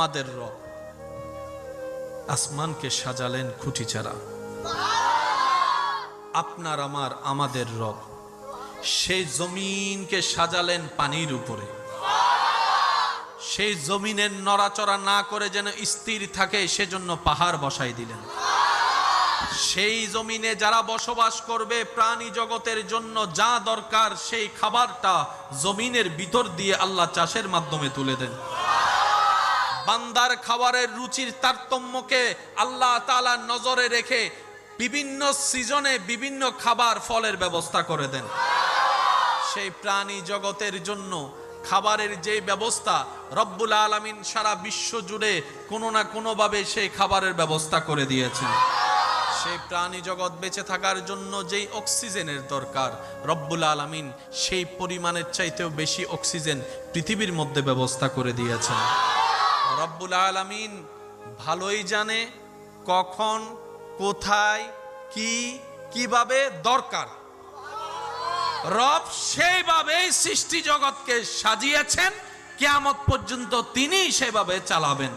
আমাদের রব আসমানকে সাজালেন খুঁটি ছাড়া। আপনার আমাদের রব সেই জমিনকে সাজালেন পানির উপরে, সেই জমিনের নড়াচড়া না করে যেন স্থির থাকে সেজন্য পাহাড় বসাই দিলেন। সেই জমিনে যারা বসবাস করবে প্রাণী জগতের জন্য যা দরকার সেই খাবারটা জমিনের ভিতর দিয়ে আল্লাহ চাষের মাধ্যমে তুলে দেন। বান্দার খাবারের রুচির তারতম্যকে আল্লাহ তাআলা নজরে রেখে বিভিন্ন সিজনে বিভিন্ন খাবার ফলের ব্যবস্থা করে দেন। সেই প্রাণী জগতের জন্য খাবারের যে ব্যবস্থা রব্বুল আলামিন সারা বিশ্ব জুড়ে কোনো না কোনোভাবে সেই খাবারের ব্যবস্থা করে দিয়েছেন। সেই প্রাণী জগৎ বেঁচে থাকার জন্য যেই অক্সিজেনের দরকার রব্বুল আলামিন সেই পরিমাণের চাইতেও বেশি অক্সিজেন পৃথিবীর মধ্যে ব্যবস্থা করে দিয়েছেন। রব্বুল আলামিন ভালোই জানে কখন কোথায় কিভাবে দরকার। রব সেইভাবেই সৃষ্টি জগৎকে সাজিয়েছেন, কিয়ামত পর্যন্ত তিনি সেভাবে চালাবেন।